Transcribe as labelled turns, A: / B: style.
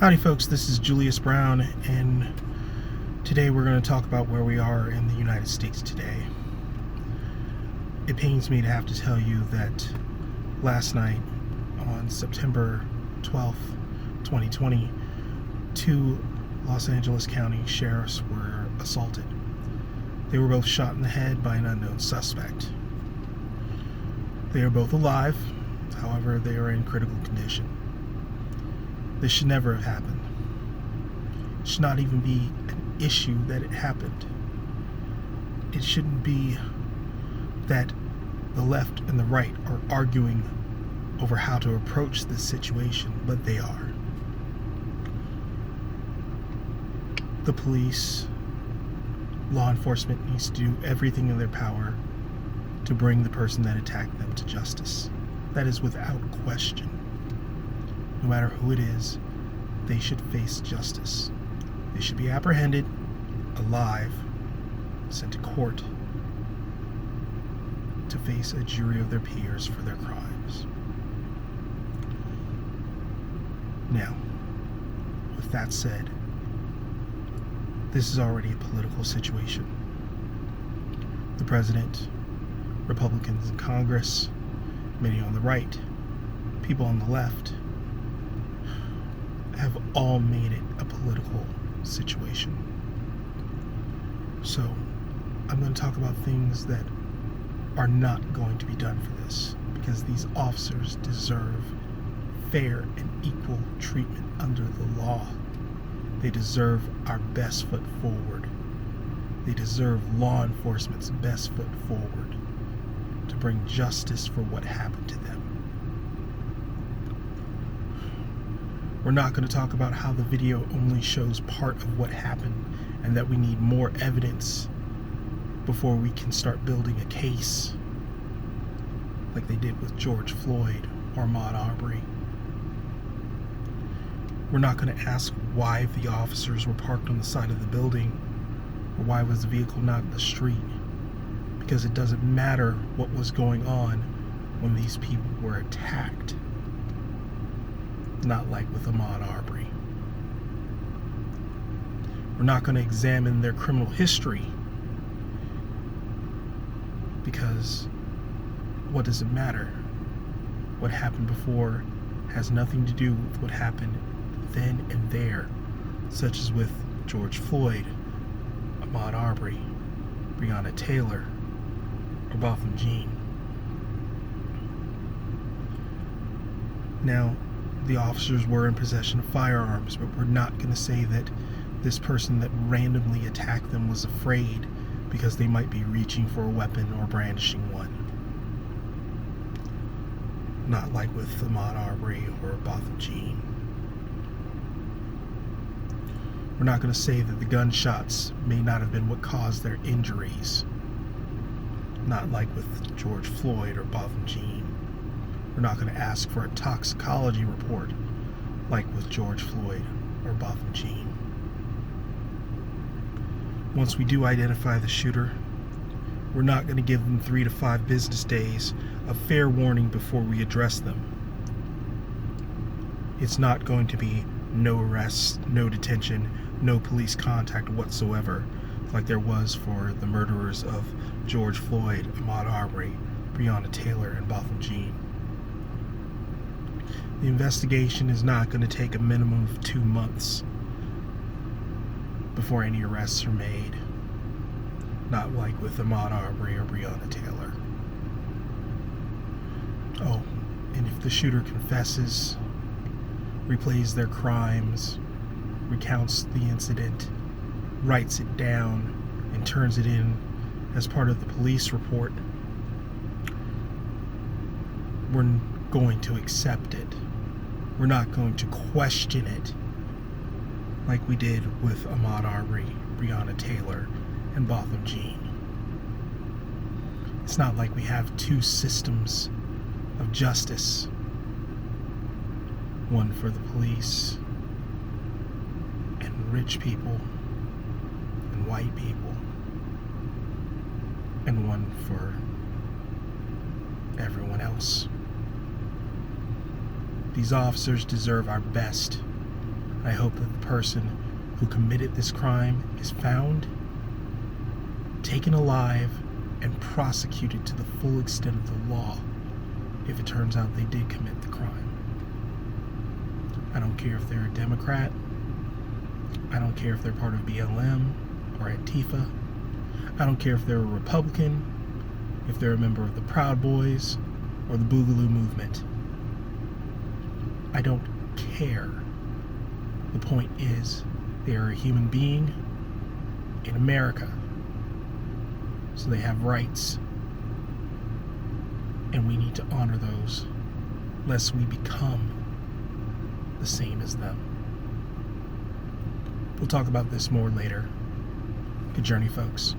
A: Howdy folks, this is Julius Brown, and today we're going to talk about where we are in the United States today. It pains me to have to tell you that last night, on September 12th, 2020, two Los Angeles County sheriffs were assaulted. They were both shot in the head by an unknown suspect. They are both alive, however, they are in critical condition. This should never have happened. It should not even be an issue that it happened. It shouldn't be that the left and the right are arguing over how to approach this situation, but they are. The police, law enforcement needs to do everything in their power to bring the person that attacked them to justice. That is without question. No matter who it is, they should face justice. They should be apprehended, alive, sent to court to face a jury of their peers for their crimes. Now, with that said, this is already a political situation. The president, Republicans in Congress, many on the right, people on the left, have all made it a political situation. So, I'm going to talk about things that are not going to be done for this, because these officers deserve fair and equal treatment under the law. They deserve our best foot forward. They deserve law enforcement's best foot forward to bring justice for what happened to them. We're not going to talk about how the video only shows part of what happened and that we need more evidence before we can start building a case like they did with George Floyd or Ahmaud Arbery. We're not going to ask why the officers were parked on the side of the building or why was the vehicle not in the street, because it doesn't matter what was going on when these people were attacked. Not like with Ahmaud Arbery. We're not going to examine their criminal history, because what does it matter? What happened before has nothing to do with what happened then and there, such as with George Floyd, Ahmaud Arbery, Breonna Taylor, or Botham Jean. Now, the officers were in possession of firearms, but we're not going to say that this person that randomly attacked them was afraid because they might be reaching for a weapon or brandishing one. Not like with Ahmaud Arbery or Botham Jean. We're not going to say that the gunshots may not have been what caused their injuries. Not like with George Floyd or Botham Jean. We're not going to ask for a toxicology report like with George Floyd or Botham Jean. Once we do identify the shooter, we're not going to give them 3 to 5 business days of fair warning before we address them. It's not going to be no arrests, no detention, no police contact whatsoever, like there was for the murderers of George Floyd, Ahmaud Arbery, Breonna Taylor, and Botham Jean. The investigation is not going to take a minimum of 2 months before any arrests are made. Not like with Ahmaud Arbery or Breonna Taylor. Oh, and if the shooter confesses, replays their crimes, recounts the incident, writes it down, and turns it in as part of the police report, we're going to accept it. We're not going to question it like we did with Ahmaud Arbery, Breonna Taylor, and Botham Jean. It's not like we have 2 systems of justice. One for the police and rich people and white people, and one for everyone else. These officers deserve our best I hope that the person who committed this crime is found, taken alive, and prosecuted to the full extent of the law if it turns out they did commit the crime. I don't care if they're a Democrat. I don't care if they're part of BLM or Antifa. I don't care if they're a Republican, if they're a member of the Proud Boys or the Boogaloo movement. I don't care. The point is, they are a human being in America, so they have rights, and we need to honor those lest we become the same as them. We'll talk about this more later. Good journey, folks.